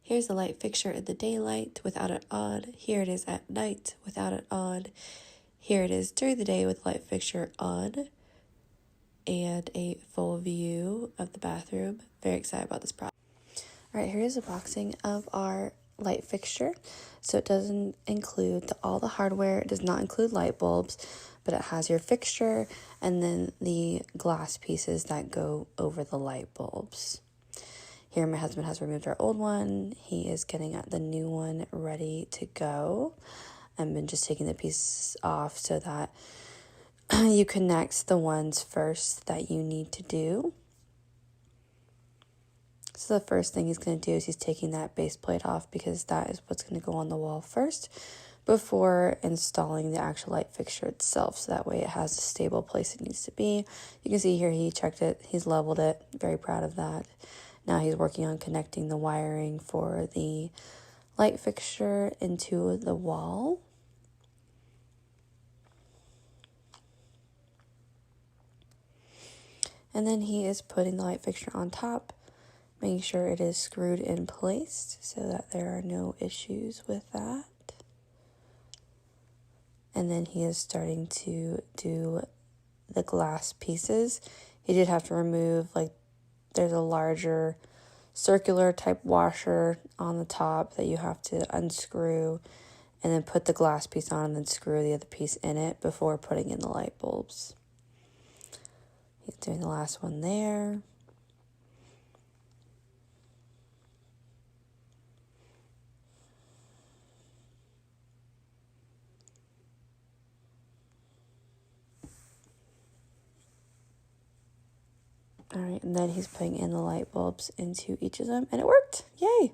Here's the light fixture in the daylight without it on. Here it is at night without it on. Here it is during the day with light fixture on. And a full view of the bathroom. Very excited about this project. All right, here's a boxing of our light fixture. So it doesn't include all the hardware. It does not include light bulbs, but it has your fixture and then the glass pieces that go over the light bulbs. Here my husband has removed our old one. He is getting the new one ready to go. I've been just taking the pieces off so that you connect the ones first that you need to do. So the first thing he's going to do is he's taking that base plate off because that is what's going to go on the wall first before installing the actual light fixture itself. So that way it has a stable place it needs to be. You can see here he checked it. He's leveled it. Very proud of that. Now he's working on connecting the wiring for the light fixture into the wall. And then he is putting the light fixture on top, making sure it is screwed in place so that there are no issues with that. And then he is starting to do the glass pieces. He did have to remove, there's a larger circular type washer on the top that you have to unscrew and then put the glass piece on and then screw the other piece in it before putting in the light bulbs. He's doing the last one there. All right, and then he's putting in the light bulbs into each of them, and it worked. Yay!